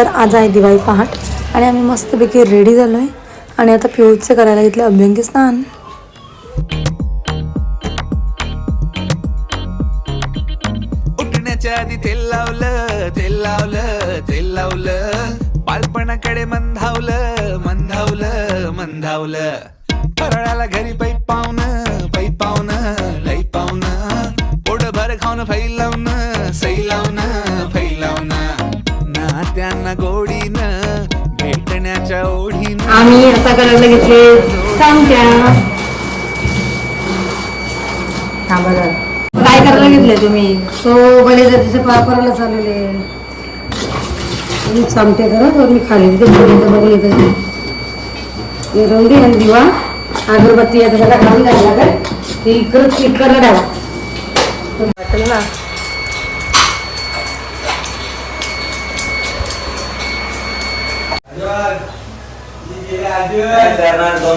तर आज आहे दिवाळी पहाट आणि आम्ही मस्तपैकी रेडी झालो आहे आणि आता पिऊचं करायला घेतलं अभ्यंगी स्नान. उठण्याच्या आधी तेल लावलं तेल लावलं तेल लावलं बालपणाकडे मंधावलं मंधावलं मंधावलं फराळाला घरी पै पावनं लई पावनं पोट भर खाऊन फैलावनं सैलावनं फैलावनं नात्यांना गोडीनं भेटण्याच्या ओढीनं आम्ही आता करायला घेतले चांगल्या. काय करायला घेतले तुम्ही? तो बळीराजाच्या पापराला चाललेले चामटे करत मी खाली तिथे बघले तसे रंगी आणि दिवा अगरबत्ती आता त्याला घालून द्यायला काय ते इकडं डावा ना.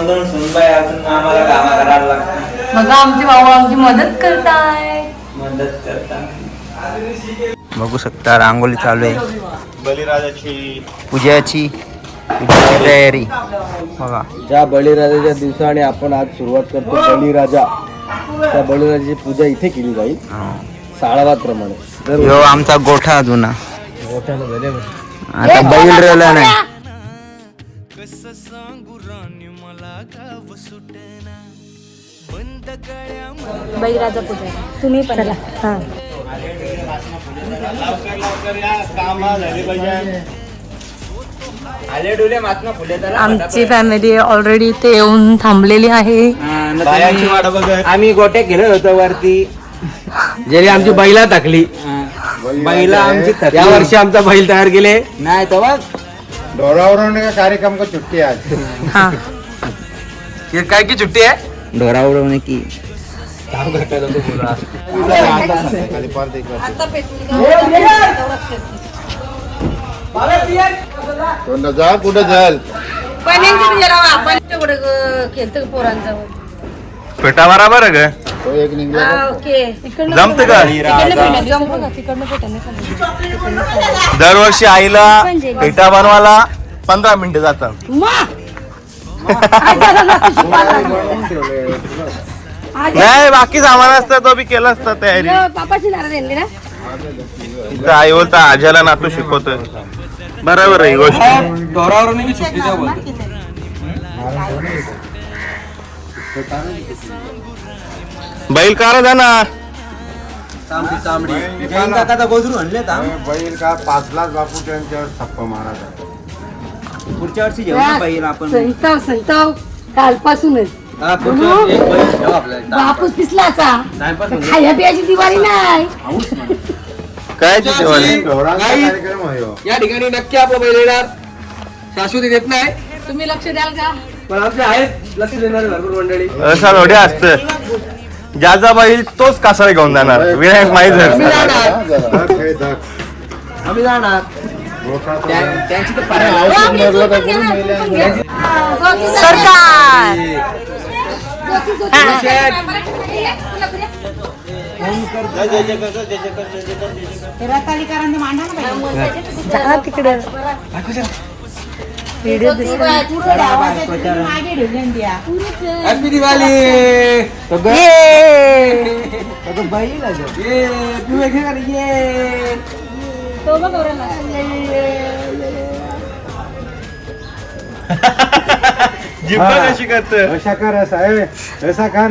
दोन सुनबाई अजून आम्हाला कामा करायला लागतात. मग आमचे भाऊ आमची मदत करताय. बघू शकता रांगोली चालू आहे बळीराजाची पूजाची तयारी बघा. ज्या बळीराजाच्या दिवसाने आपण आज सुरुवात करतो बळीराजा त्या बळीराजाची पूजा इथे केली जाईल साळावाप्रमाणे. यो आमचा गोठा जुना गोठ्याला झाले आता बैल राहिला नाही. बळीराजा पूजा तुम्ही पण चला. हां आमची फॅमिली ऑलरेडी ते येऊन थांबलेली आहे. आम्ही गोट्या केलं होतं वरती जे आमची बैला टाकली बैला आमची या वर्षी आमचा बैल तयार केले नाही तर बघ ढोरावरण का कार्यक्रम का छुट्टी है आज. हां काय की छुट्टी आहे ढोरा उडवणे की कुठं जाल फेटा बराबर ग तो एक निघला जमत का दरवर्षी आईला फेटा बनवायला 15 मिनिटं जातात. नाही बाकी सामान असतं तो बी केला असता तयारी. इथं आई बोलता आज्याला नातू शिकवतोय बरोबर आहे ही गोष्ट. ढोरावर छुट्टी द्या बैल कार जा ना गोजरू आणले बैल का 5 लाख बापू त्यांच्यावर थप्पा मारा. पुढच्या वर्षी घेऊ ना बैल आपण. संताव कालपासूनच बापूस पिसलाचा खाया पियाची दिवाळी नाही. काय दिवाळी कार्यक्रम आहे हो. या ठिकाणी नक्की आपलं बैल येणार शाश्वती देत नाही तुम्ही लक्ष द्याल का? पण आमचे आहेत लक्ष देणारे भरपूर मंडळी. असं थोडे असतं ज्याचा बैल तोच कासाळे घेऊन जाणार. विनायक माहीत आम्ही झालं जाणार आम्ही जाणार त्यांची तर सरकार तिकडे व्हिडिओ हॅपी दिवाळी जिब्बा कशी करत ऐसा कर ऐसा है ऐसा कर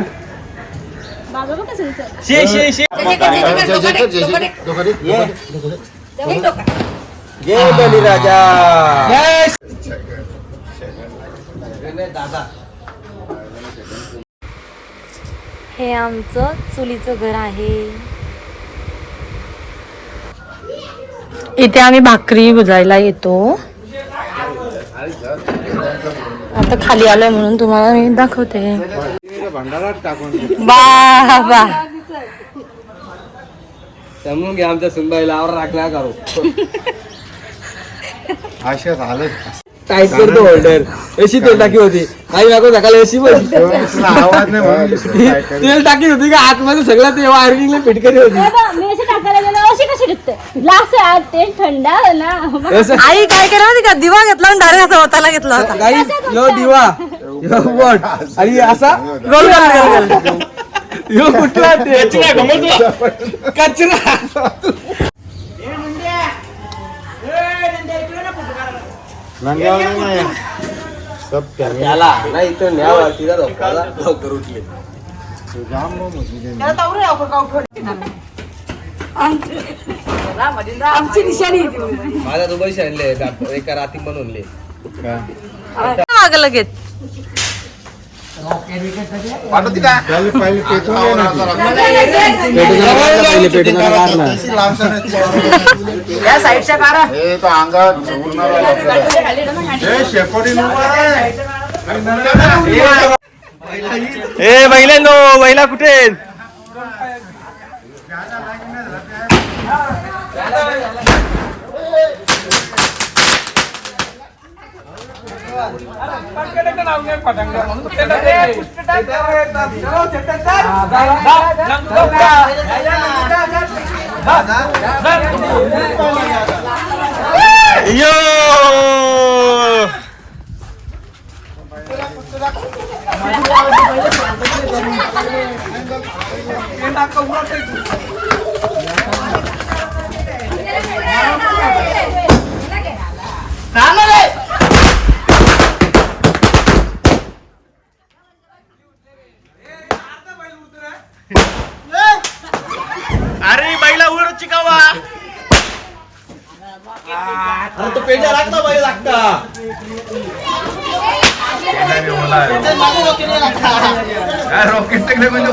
जय बळीराजा. हे आमचं चुलीचं घर आहे. इथे आम्ही भाकरी भुजायला येतो. आता खाली आलोय म्हणून तुम्हाला मी दाखवते. बाबा समजून घ्या आमच्या सुनबाईला आवर राखल्या करू असे झालं टाईट करतो होल्डर. अशी तेल टाकी होती काही बायको सकाळी अशी पण आवाज नाही म्हणून दुसरी काय करेल. तेल टाकी होती का आतमध्ये सगळं ते वायरिंगला फिटकरी होती. मी अशी टाकायला गेलो अशी कशी टिकते ग्लास तेल थंड ना मग असं आई काय केलं माहिती का दिवा घेतला आणि डायरेक्ट असं होताला घेतला होता. काही यो दिवा यो वट आणि असा गोल गोल गोल गोल. यो कुठला ते कचरा. नंद्यावर नाही सब कॅमेरा त्याला नाही इथं न्यावा तिला धोकाला लवकर उठले. जाम मग होती. आमची निशाणी आहे ती. माझा तो पैसे आणले एका रात्री बनवले. मागं लगेच त्याला पहिले पेटून घे ना. पहिले पेटून या साईडच्या कारा हे तो अंगात हे शेकोडी ए महिलांनो महिला कुठे आहेत? यो अरे बैला उड चिकावा. तो पेटा लागता बाई लागता. रॉकेट टेकले म्हणजे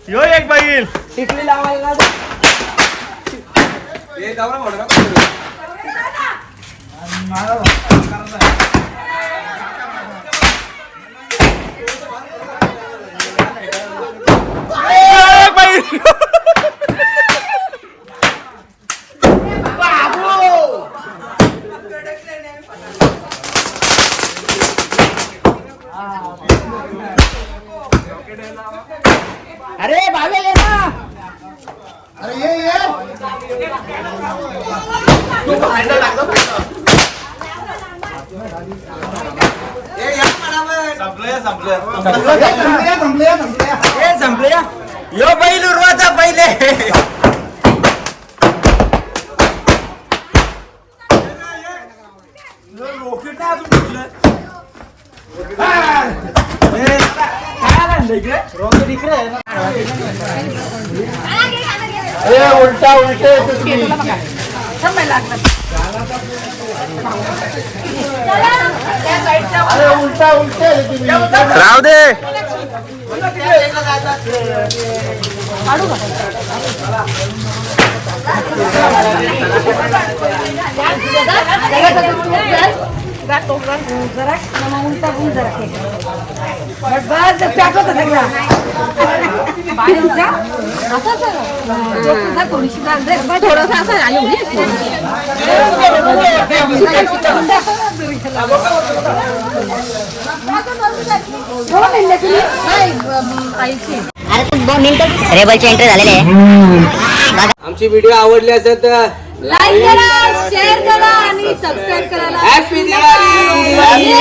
यो एक बैल टिकली लावायला अरे भावे ये ना. अरे ये संपले. यो बैल उरवाचा पहिले. उलटा उलटे अरे उलटा उलटे राहू दे. थोडासा असं आली रेबलचे एंट्री झालेले आहे. आमची व्हिडिओ आवडली असेल तर लाईक करा शेअर करा आणि सबस्क्राईब करायला हॅपी दिवाळी.